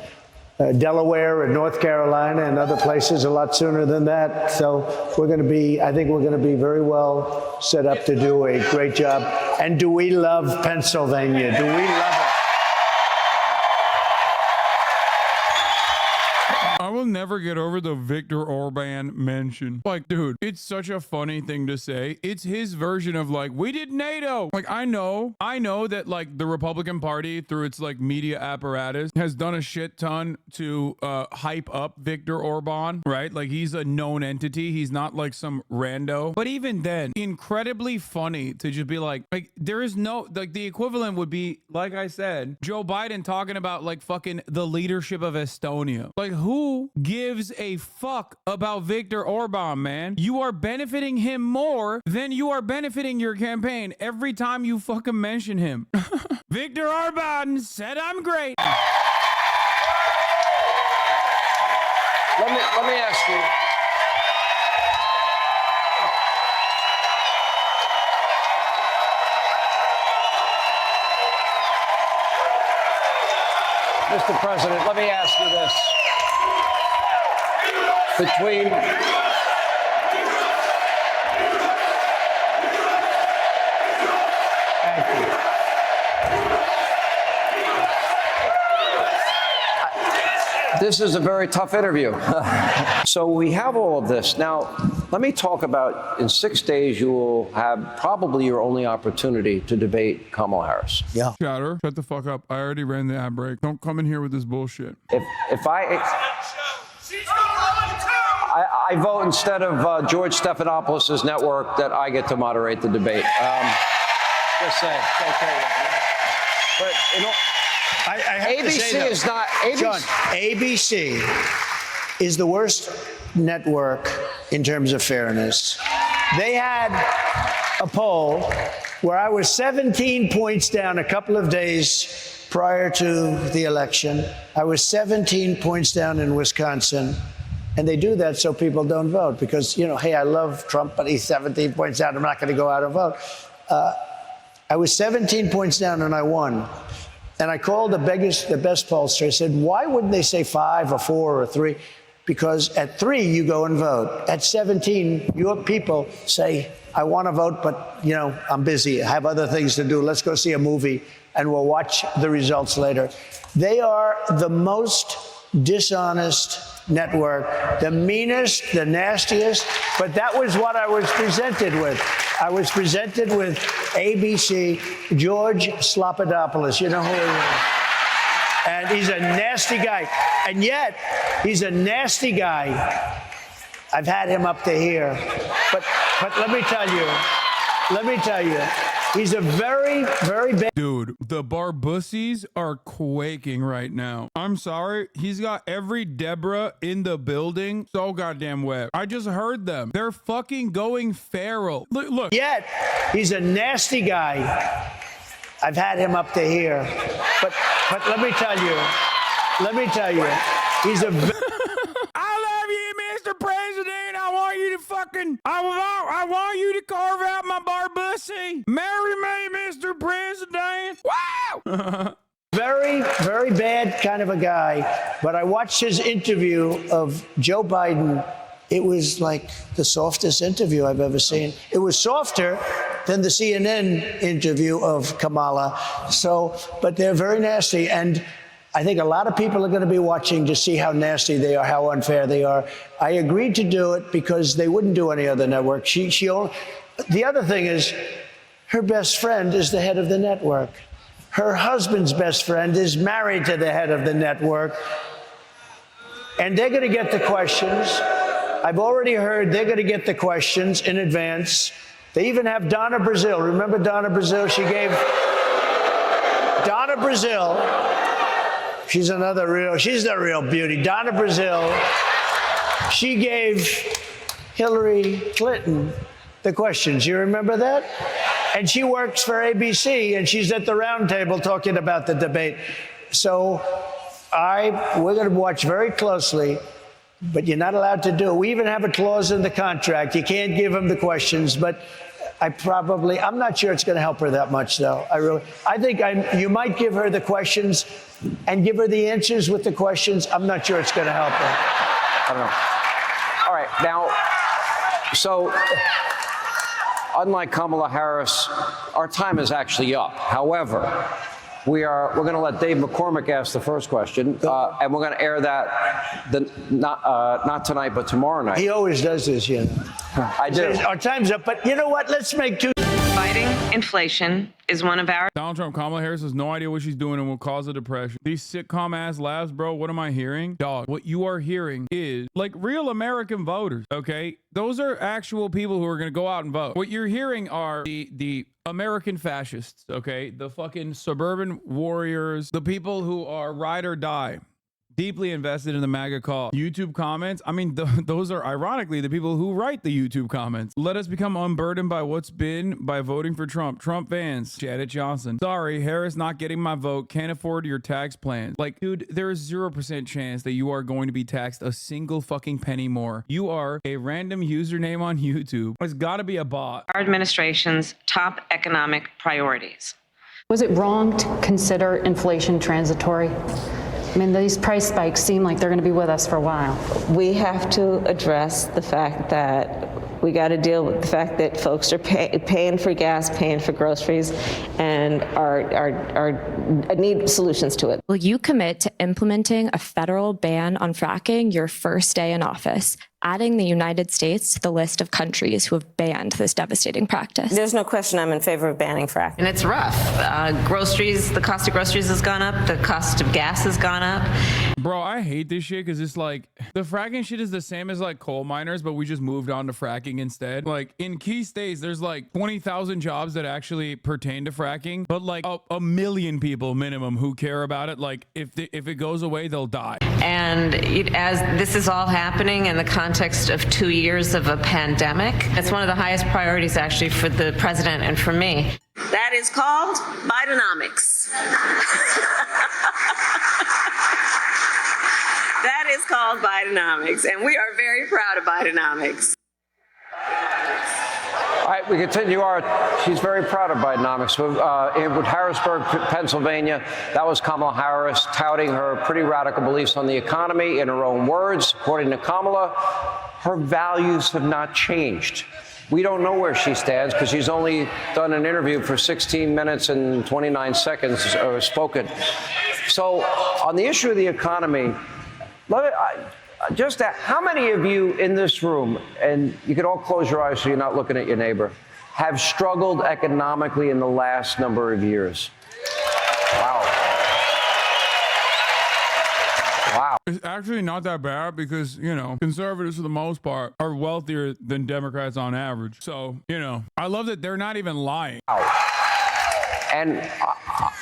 Delaware and North Carolina and other places a lot sooner than that. So we're going to be, I think we're going to be very well set up to do a great job. And do we love Pennsylvania? Do we love it? I will never get over the Viktor Orban mention. Like, dude, it's such a funny thing to say. It's his version of like, we did NATO. Like, I know that like the Republican Party through its like media apparatus has done a shit ton to hype up Viktor Orban, right? Like he's a known entity. He's not like some rando. But even then, incredibly funny to just be like there is no, like the equivalent would be, like I said, Joe Biden talking about like fucking the leadership of Estonia. Like who gives a fuck about Viktor Orban, man? You are benefiting him more than you are benefiting your campaign every time you fucking mention him. Viktor Orban said I'm great. Let me ask you. Mr. President, let me ask you this. Between This is a very tough interview. So we have all of this. Now, let me talk about, in 6 days, you will have probably your only opportunity to debate Kamala Harris. Yeah. Chatter, shut the fuck up. I already ran the ad break. Don't come in here with this bullshit. If I vote instead of George Stephanopoulos' network that I get to moderate the debate. Just saying. Okay. But I have ABC to say, though, is not. John, ABC is the worst network in terms of fairness. They had a poll where I was 17 points down a couple of days prior to the election. I was 17 points down in Wisconsin. And they do that so people don't vote because, you know, hey, I love Trump, but he's 17 points down. I'm not going to go out and vote. I was 17 points down and I won. And I called the best pollster. I said, why wouldn't they say 5 or 4 or 3? Because at 3, you go and vote. At 17, your people say, I want to vote, but, you know, I'm busy. I have other things to do. Let's go see a movie and we'll watch the results later. They are the most dishonest network, the meanest, the nastiest, but that was what I was presented with. I was presented with ABC, George Slopadopoulos, you know who he is. And he's a nasty guy. And yet, he's a nasty guy. I've had him up to here. But let me tell you, he's a very, very bad... Dude, the Barbussies are quaking right now. I'm sorry. He's got every Deborah in the building so goddamn wet. I just heard them. They're fucking going feral. Look. Yet, he's a nasty guy. I've had him up to here. But let me tell you, he's a... I love you, Mr. President. I want you to carve out my Barbussie. Marry me, Mr. President. Wow. Very, very bad kind of a guy. But I watched his interview of Joe Biden. It was like the softest interview I've ever seen. It was softer than the CNN interview of Kamala. But they're very nasty. And I think a lot of people are going to be watching to see how nasty they are, how unfair they are. I agreed to do it because they wouldn't do any other network. The other thing is, her best friend is the head of the network. Her husband's best friend is married to the head of the network. And they're going to get the questions. I've already heard they're going to get the questions in advance. They even have Donna Brazil. Remember Donna Brazil? She gave Donna Brazil. She's the real beauty. Donna Brazil. She gave Hillary Clinton the questions. You remember that? And she works for ABC, and she's at the round table talking about the debate. So we're going to watch very closely, but you're not allowed to do it. We even have a clause in the contract. You can't give them the questions, but I'm not sure it's going to help her that much, though. I think you might give her the questions and give her the answers with the questions. I'm not sure it's going to help her. I don't know. All right, now, so unlike Kamala Harris, our time is actually up. However, we're going to let Dave McCormick ask the first question, and we're going to air that not tonight, but tomorrow night. He always does this, you know. I do. Our time's up, but you know what? Let's make two. Fighting inflation is one of our... Donald Trump, Kamala Harris has no idea what she's doing and will cause a depression. These sitcom ass laughs, bro. What am I hearing? Dog, what you are hearing is like real American voters, okay? Those are actual people who are going to go out and vote. What you're hearing are the American fascists, okay? The fucking suburban warriors, the people who are ride or die, deeply invested in the MAGA cause. YouTube comments, I mean, those are ironically the people who write the YouTube comments. Let us become unburdened by what's been by voting for Trump. Trump fans, Janet Johnson. Sorry, Harris not getting my vote. Can't afford your tax plans. Like, dude, there is 0% chance that you are going to be taxed a single fucking penny more. You are a random username on YouTube. It's got to be a bot. Our administration's top economic priorities. Was it wrong to consider inflation transitory? I mean, these price spikes seem like they're going to be with us for a while. We have to address the fact that we got to deal with the fact that folks are paying for gas, paying for groceries, and need solutions to it. Will you commit to implementing a federal ban on fracking your first day in office, adding the United States to the list of countries who have banned this devastating practice? There's no question I'm in favor of banning fracking. And it's rough. Groceries, the cost of groceries has gone up. The cost of gas has gone up. Bro, I hate this shit because it's like the fracking shit is the same as like coal miners, but we just moved on to fracking instead. Like in key states, there's like 20,000 jobs that actually pertain to fracking, but like a million people minimum who care about it. Like if it goes away, they'll die. And as this is all happening in the context of 2 years of a pandemic, it's one of the highest priorities actually for the president and for me. That is called Bidenomics. That is called Bidenomics, and we are very proud of Bidenomics. All right, we continue she's very proud of Bidenomics. In Harrisburg, Pennsylvania, that was Kamala Harris touting her pretty radical beliefs on the economy. In her own words, according to Kamala, her values have not changed. We don't know where she stands because she's only done an interview for 16 minutes and 29 seconds spoken. So on the issue of the economy, just how many of you in this room, and you can all close your eyes so you're not looking at your neighbor, have struggled economically in the last number of years? Wow. Wow. It's actually not that bad because, you know, conservatives for the most part are wealthier than Democrats on average. So, you know, I love that they're not even lying. Wow. And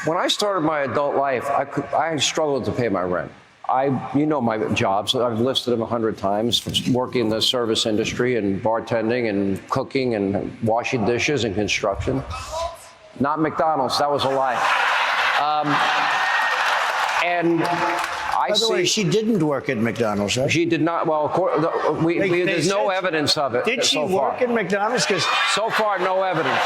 when I started my adult life, I struggled to pay my rent. You know my jobs. I've listed them 100 times, working in the service industry and bartending and cooking and washing dishes and construction. Not McDonald's. That was a lie. And I By the way, she didn't work at McDonald's, right? She did not. Well, there's no evidence of it. Did she so work at McDonald's? Because so far, no evidence.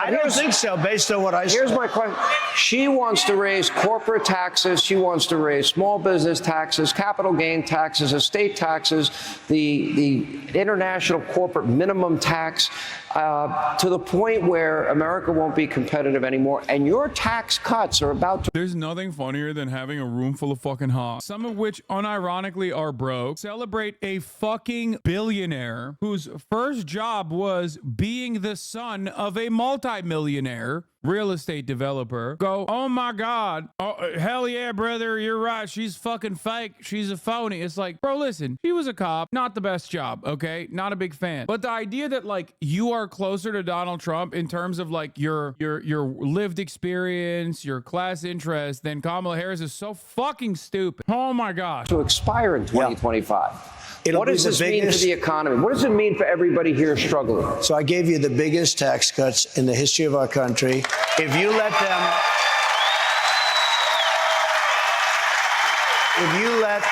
I don't think so, based on what I saw. Here's my question. She wants to raise corporate taxes. She wants to raise small business taxes, capital gain taxes, estate taxes, the international corporate minimum tax, to the point where America won't be competitive anymore. And your tax cuts are about to... There's nothing funnier than having a room full of fucking hogs, some of which unironically are broke, celebrate a fucking billionaire whose first job was being the son of a multi multi-millionaire real estate developer go, oh my God, oh, hell yeah, brother, you're right. She's fucking fake. She's a phony. It's like, bro, listen, she was a cop. Not the best job, okay? Not a big fan. But the idea that like you are closer to Donald Trump in terms of like your lived experience, your class interest than Kamala Harris is so fucking stupid. Oh my gosh. To expire in 2025. What does this mean for the economy? What does it mean for everybody here struggling? So I gave you the biggest tax cuts in the history of our country. If you let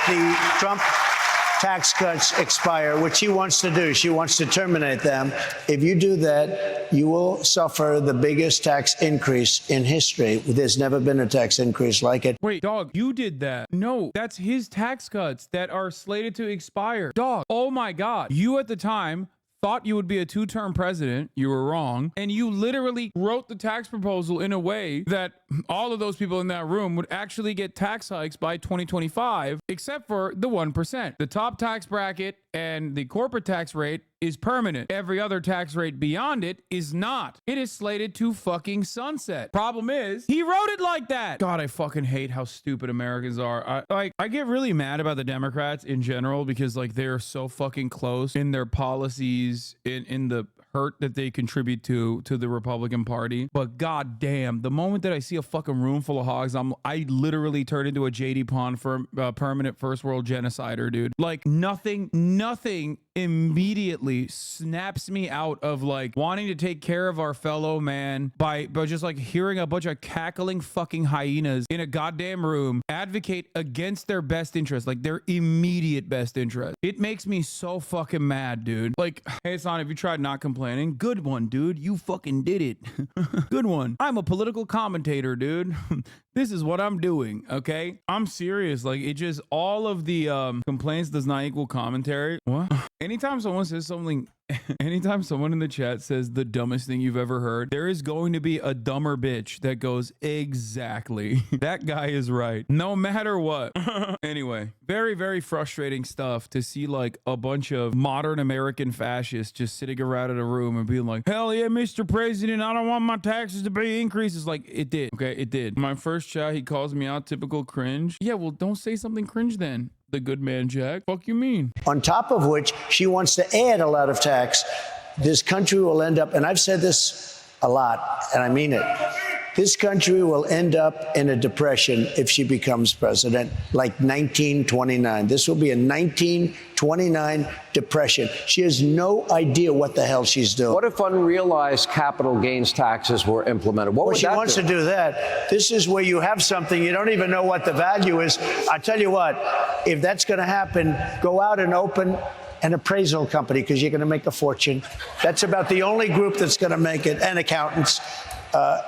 the Trump tax cuts expire, which she wants to do, she wants to terminate them. If you do that, you will suffer the biggest tax increase in history. There's never been a tax increase like it. Wait, dog, you did that. No, that's his tax cuts that are slated to expire. Dog, oh my God. You at the time thought you would be a two-term president. You were wrong. And you literally wrote the tax proposal in a way that all of those people in that room would actually get tax hikes by 2025, except for the 1%. The top tax bracket and the corporate tax rate is permanent. Every other tax rate beyond it is not. It is slated to fucking sunset. Problem is, he wrote it like that. God, I fucking hate how stupid Americans are. I get really mad about the Democrats in general because like they're so fucking close in their policies, in the hurt that they contribute to the Republican Party. But god damn, the moment that I see a fucking room full of hogs, I literally turn into a JD Pond for permanent first world genocider, dude. Like nothing immediately snaps me out of like wanting to take care of our fellow man by just like hearing a bunch of cackling fucking hyenas in a goddamn room advocate against their best interest, like their immediate best interest. It makes me so fucking mad, dude. Like, hey Hasan, have you tried not complaining? Good one, dude. You fucking did it. Good one. I'm a political commentator, dude. This is what I'm doing, okay? I'm serious. Like, it just, all of the complaints does not equal commentary. What? Anytime someone says something, anytime someone in the chat says the dumbest thing you've ever heard, there is going to be a dumber bitch that goes, exactly. That guy is right. No matter what. Anyway, very, very frustrating stuff to see like a bunch of modern American fascists just sitting around in a room and being like, hell yeah, Mr. President, I don't want my taxes to be increased. It's like, it did. Okay, it did. My first chat, he calls me out, typical cringe. Yeah, well, don't say something cringe then. The good man, Jack. Fuck you mean? On top of which, she wants to add a lot of tax. This country will end up, and I've said this a lot, and I mean it. This country will end up in a depression if she becomes president, like 1929. This will be a 1929 depression. She has no idea what the hell she's doing. What if unrealized capital gains taxes were implemented? What would she that wants do? to do that. This is where you have something, you don't even know what the value is. I tell you what, if that's going to happen, go out and open an appraisal company because you're going to make a fortune. That's about the only group that's going to make it, and accountants.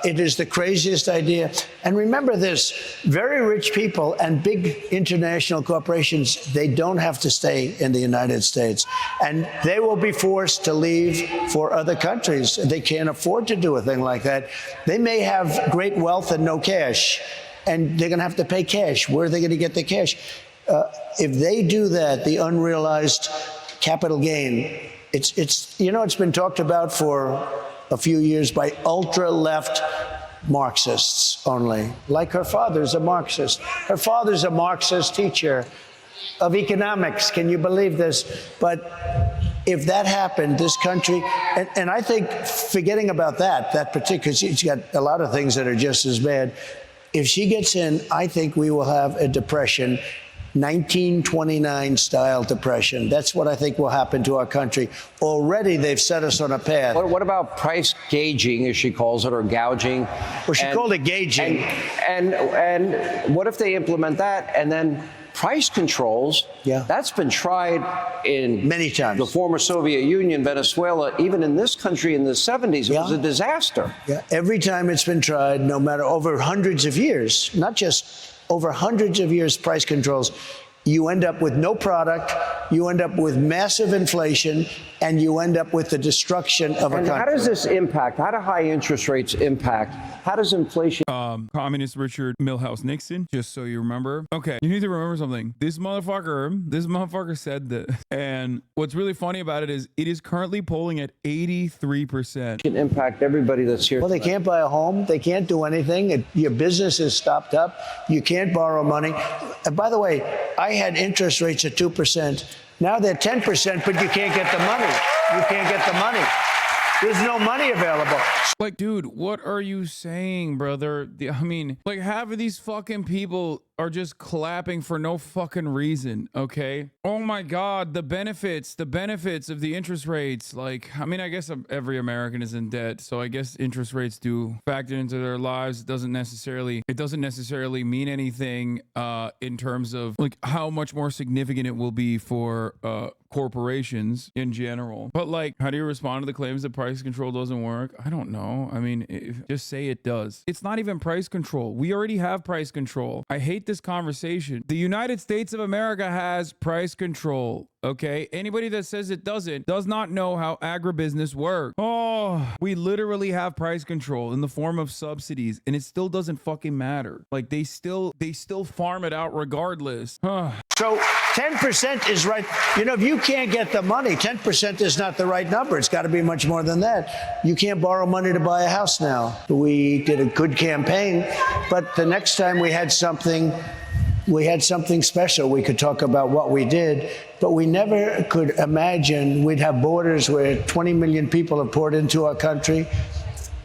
It is the craziest idea. And remember this, very rich people and big international corporations, they don't have to stay in the United States. And they will be forced to leave for other countries. They can't afford to do a thing like that. They may have great wealth and no cash, and they're going to have to pay cash. Where are they going to get the cash? If they do that, the unrealized capital gain, it's been talked about for a few years by ultra-left Marxists only. Like her father's a Marxist. Her father's a Marxist teacher of economics. Can you believe this? But if that happened, this country, and I think forgetting about that particular, she's got a lot of things that are just as bad. If she gets in, I think we will have a depression, 1929 style depression. That's what I think will happen to our country. Already they've set us on a path. What about price gauging, as she calls it, or gouging? Well, she called it gauging. And what if they implement that and then price controls? Yeah. That's been tried in many times. The former Soviet Union, Venezuela, even in this country in the 70s, it was a disaster. Yeah. Every time it's been tried, no matter over hundreds of years, not just over hundreds of years, price controls, you end up with no product, you end up with massive inflation, and you end up with the destruction of a country. How does this impact? How do high interest rates impact? How does inflation? Communist Richard Milhouse Nixon, just so you remember. Okay, you need to remember something. This motherfucker said this. And what's really funny about it is currently polling at 83%. Can impact everybody that's here. Well, they can't buy a home. They can't do anything. Your business is stopped up. You can't borrow money. And by the way, I had interest rates at 2%. Now they're 10%, but you can't get the money. You can't get the money. There's no money available. Like, dude, what are you saying, brother? I mean, like, half of these fucking people are just clapping for no fucking reason, okay? Oh my God, the benefits of the interest rates. Like, I mean, I guess every American is in debt, so I guess interest rates do factor into their lives. It doesn't necessarily mean anything in terms of like how much more significant it will be for corporations in general. But like, how do you respond to the claims that price control doesn't work? I don't know. I mean, just say it does. It's not even price control. We already have price control. I hate this conversation. The United States of America has price control. Okay, anybody that says it doesn't does not know how agribusiness works. Oh, we literally have price control in the form of subsidies, and it still doesn't fucking matter. Like they still farm it out regardless. So 10% is right. You know, if you can't get the money, 10% is not the right number. It's got to be much more than that. You can't borrow money to buy a house now. We did a good campaign, but the next time we had something special, we could talk about what we did, but we never could imagine we'd have borders where 20 million people have poured into our country.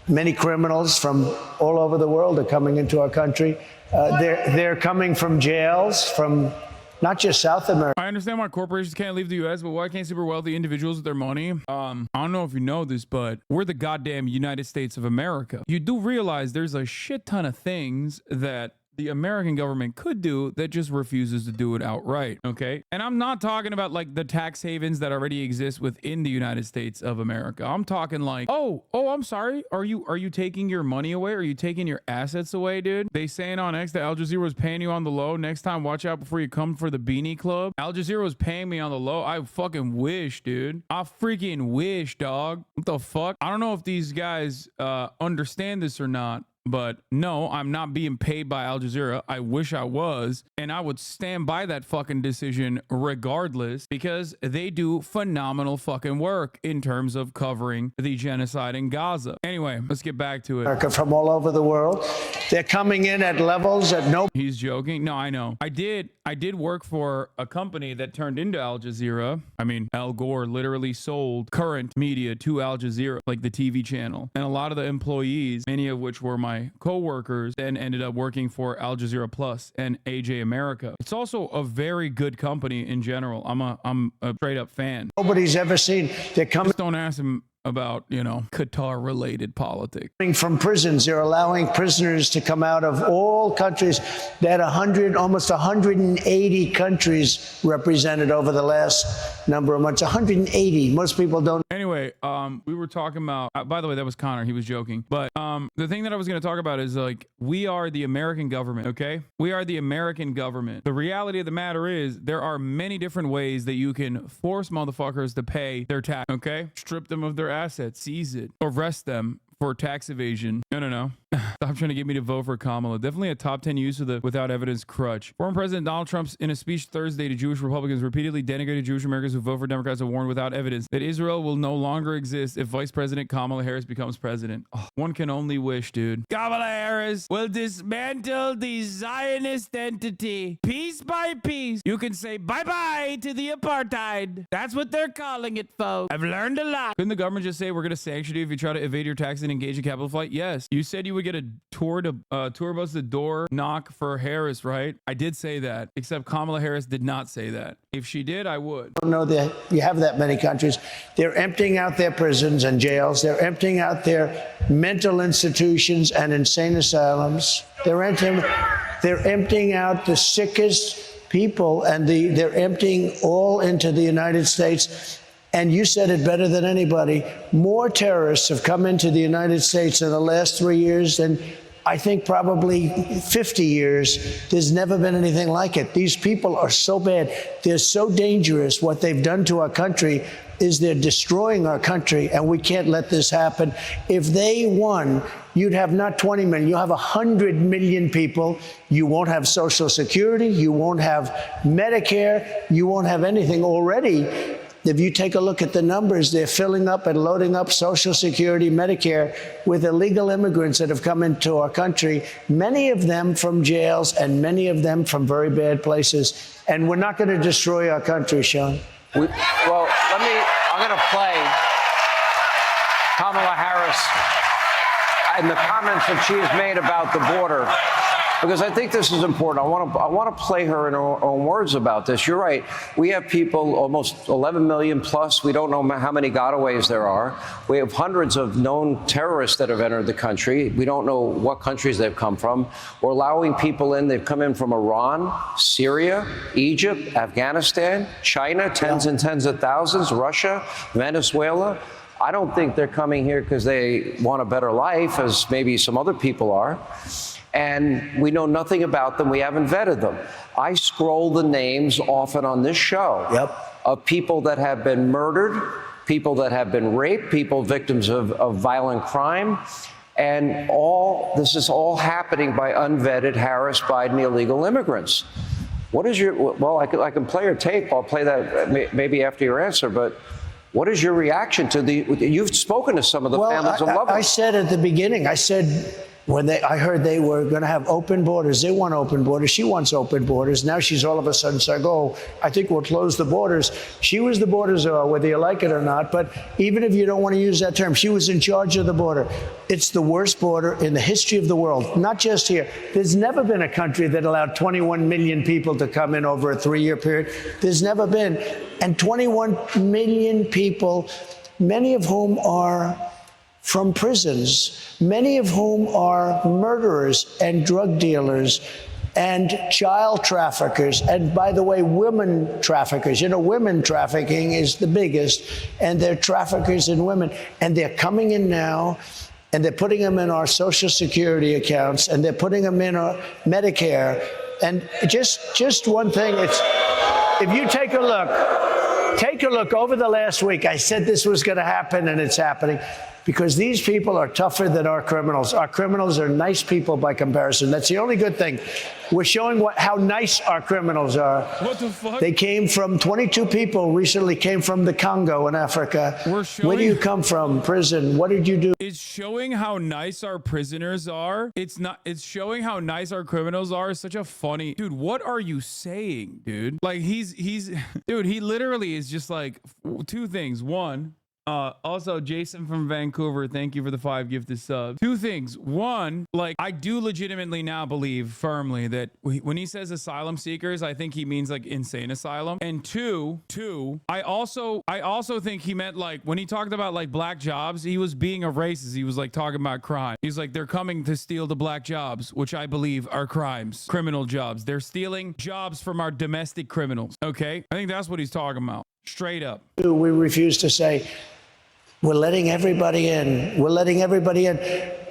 Many criminals from all over the world are coming into our country. They're coming from jails, from not just South America. I understand why corporations can't leave the U.S., but why can't super wealthy individuals with their money? I don't know if you know this, but we're the goddamn United States of America. You do realize there's a shit ton of things that the American government could do that just refuses to do it outright, okay? And I'm not talking about like the tax havens that already exist within the United States of America. I'm talking like, oh, I'm sorry. Are you taking your money away? Are you taking your assets away, dude? They saying on X that Al Jazeera was paying you on the low. Next time, watch out before you come for the Beanie Club. Al Jazeera was paying me on the low. I fucking wish, dude. I freaking wish, dog. What the fuck? I don't know if these guys understand this or not. But no, I'm not being paid by Al Jazeera. I wish I was. And I would stand by that fucking decision regardless because they do phenomenal fucking work in terms of covering the genocide in Gaza. Anyway, let's get back to it. America from all over the world. They're coming in at levels that no. He's joking. No, I know. I did work for a company that turned into Al Jazeera. I mean, Al Gore literally sold current media to Al Jazeera, like the TV channel. And a lot of the employees, many of which were my co-workers, then ended up working for Al Jazeera Plus and AJ America. It's also a very good company in general. I'm a straight up fan. Nobody's ever seen. They're coming. Just don't ask him about, you know, Qatar related politics. From prisons, they're allowing prisoners to come out of all countries. They had almost 180 countries represented over the last number of months. 180. Most people don't. Anyway, we were talking about, by the way, that was Connor. He was joking. But the thing that I was going to talk about is like, we are the American government, okay? We are the American government. The reality of the matter is there are many different ways that you can force motherfuckers to pay their tax, okay? Strip them of their assets, seize it, arrest them for tax evasion. No. Stop trying to get me to vote for Kamala. Definitely a top 10 use of the without evidence crutch. Former President Donald Trump, in a speech Thursday to Jewish Republicans, repeatedly denigrated Jewish Americans who vote for Democrats and warned without evidence that Israel will no longer exist if Vice President Kamala Harris becomes president. Oh, one can only wish, dude. Kamala Harris will dismantle the Zionist entity piece by piece. You can say bye-bye to the apartheid. That's what they're calling it, folks. I've learned a lot. Couldn't the government just say we're going to sanction you if you try to evade your taxes and engage in capital flight? Yes. You said you would get a tour bus to door knock for Harris, right? I did say that, except Kamala Harris did not say that. If she did, I would. I don't know that you have that many countries. They're emptying out their prisons and jails. They're emptying out their mental institutions and insane asylums. They're emptying out the sickest people, and they're emptying all into the United States. And you said it better than anybody. More terrorists have come into the United States in the last 3 years than I think, probably 50 years. There's never been anything like it. These people are so bad. They're so dangerous. What they've done to our country is they're destroying our country, and we can't let this happen. If they won, you'd have not 20 million, you'll have 100 million people. You won't have Social Security, you won't have Medicare, you won't have anything. Already, if you take a look at the numbers, they're filling up and loading up Social Security, Medicare with illegal immigrants that have come into our country, many of them from jails and many of them from very bad places. And we're not going to destroy our country, Sean. I'm going to play Kamala Harris and the comments that she has made about the border, because I think this is important. I want to play her in her own words about this. You're right. We have people, almost 11 million plus. We don't know how many gotaways there are. We have hundreds of known terrorists that have entered the country. We don't know what countries they've come from. We're allowing people in. They've come in from Iran, Syria, Egypt, Afghanistan, China, tens and tens of thousands, Russia, Venezuela. I don't think they're coming here because they want a better life, as maybe some other people are. And we know nothing about them. We haven't vetted them. I scroll the names often on this show of people that have been murdered, people that have been raped, people victims of violent crime. And this is all happening by unvetted Harris Biden illegal immigrants. What is your, well, I can play your tape. I'll play that maybe after your answer, but what is your reaction to you've spoken to some of the families of loved ones. I said at the beginning, I said, I heard they were going to have open borders. They want open borders. She wants open borders. Now she's all of a sudden saying, oh, I think we'll close the borders. She was the border czar, whether you like it or not. But even if you don't want to use that term, she was in charge of the border. It's the worst border in the history of the world, not just here. There's never been a country that allowed 21 million people to come in over a 3-year period. There's never been. And 21 million people, many of whom are from prisons, many of whom are murderers and drug dealers and child traffickers. And by the way, women traffickers. You know, women trafficking is the biggest, and they're traffickers in women. And they're coming in now, and they're putting them in our Social Security accounts, and they're putting them in our Medicare. And just one thing, if you take a look over the last week, I said this was going to happen, and it's happening. Because these people are tougher than our criminals. Our criminals are nice people by comparison. That's the only good thing. We're showing how nice our criminals are. What the fuck? They came from 22 people recently came from the Congo in Africa. Where do you come from? Prison. What did you do? It's showing how nice our prisoners are. It's showing how nice our criminals are. It's such a funny dude. What are you saying, dude? Like he's dude, he literally is just like two things. One, also, Jason from Vancouver, thank you for the 5 gifted subs. 2 things. One, like, I do legitimately now believe firmly that when he says asylum seekers, I think he means like insane asylum. And two, I also think he meant like when he talked about like black jobs, he was being a racist. He was like talking about crime. He's like, they're coming to steal the black jobs, which I believe are crimes, criminal jobs. They're stealing jobs from our domestic criminals. Okay, I think that's what he's talking about. Straight up. We refuse to say, we're letting everybody in. We're letting everybody in.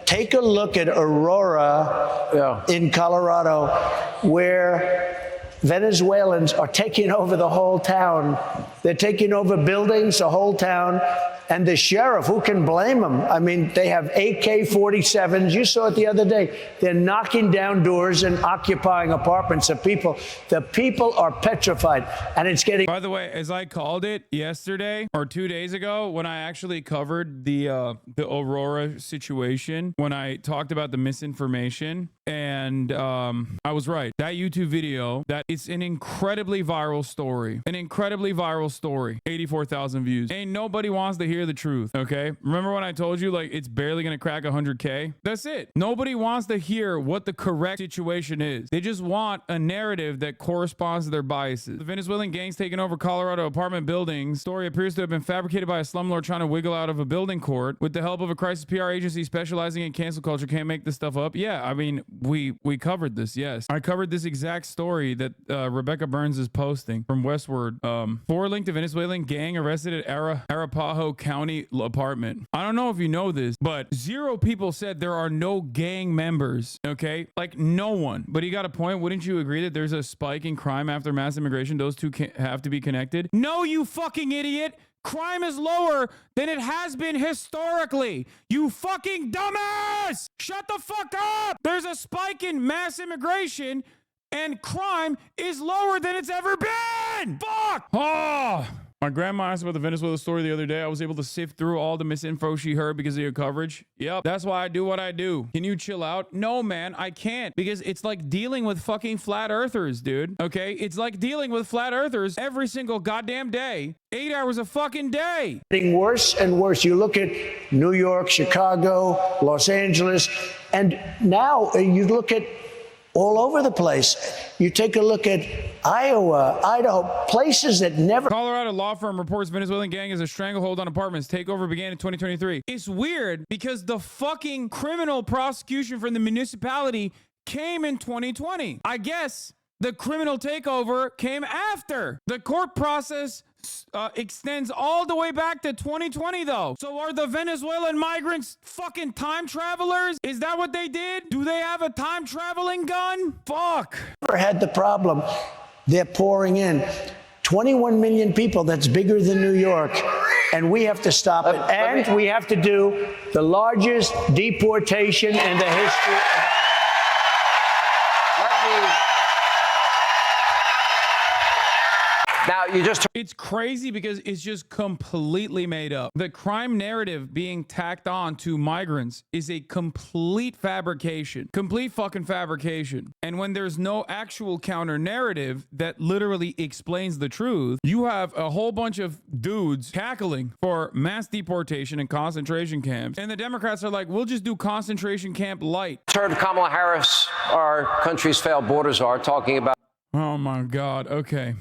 Take a look at Aurora in Colorado, where Venezuelans are taking over the whole town. They're taking over buildings, the whole town. And the sheriff, who can blame them? I mean, they have AK-47s. You saw it the other day. They're knocking down doors and occupying apartments of people. The people are petrified, and it's getting... By the way, as I called it yesterday or 2 days ago, when I actually covered the Aurora situation, when I talked about the misinformation, and I was right. That YouTube video, that it's an incredibly viral story. An incredibly viral story. 84,000 views. Ain't nobody wants to hear the truth, okay? Remember when I told you, like, it's barely gonna crack 100K? That's it. Nobody wants to hear what the correct situation is. They just want a narrative that corresponds to their biases. The Venezuelan gangs taking over Colorado apartment buildings. Story appears to have been fabricated by a slumlord trying to wiggle out of a building court. With the help of a crisis PR agency specializing in cancel culture, can't make this stuff up. Yeah, I mean, we covered this, yes. I covered this exact story that Rebecca Burns is posting from Westward. 4 linked to Venezuelan gang arrested at Arapaho county apartment. I don't know if you know this, but 0 people said there are no gang members. Okay, like no one. But he got a point. Wouldn't you agree that there's a spike in crime after mass immigration? Those two have to be connected. No, you fucking idiot. Crime is lower than it has been historically. You fucking dumbass! Shut the fuck up! There's a spike in mass immigration and crime is lower than it's ever been! Fuck! Oh! My grandma asked about the Venezuela story the other day. I was able to sift through all the misinfo she heard because of your coverage. Yep, that's why I do what I do. Can you chill out? No, man, I can't. Because it's like dealing with fucking flat earthers, dude. Okay? It's like dealing with flat earthers every single goddamn day. 8 hours a fucking day. Getting worse and worse. You look at New York, Chicago, Los Angeles, and now you look at all over the place. You take a look at Iowa, Idaho, places that never... Colorado law firm reports Venezuelan gang is a stranglehold on apartments. Takeover began in 2023. It's weird because the fucking criminal prosecution from the municipality came in 2020. I guess the criminal takeover came after. The court process extends all the way back to 2020 though. So are the Venezuelan migrants fucking time travelers? Is that what they did? Do they have a time traveling gun? Fuck. Never had the problem. They're pouring in 21 million people. That's bigger than New York. And we have to stop it. And we have to do the largest deportation in the history of... Now, you just... It's crazy because it's just completely made up. The crime narrative being tacked on to migrants is a complete fabrication. Complete fucking fabrication. And when there's no actual counter narrative that literally explains the truth, you have a whole bunch of dudes cackling for mass deportation and concentration camps. And the Democrats are like, we'll just do concentration camp light. Heard Kamala Harris, our country's failed border czar, talking about... Oh my God. Okay.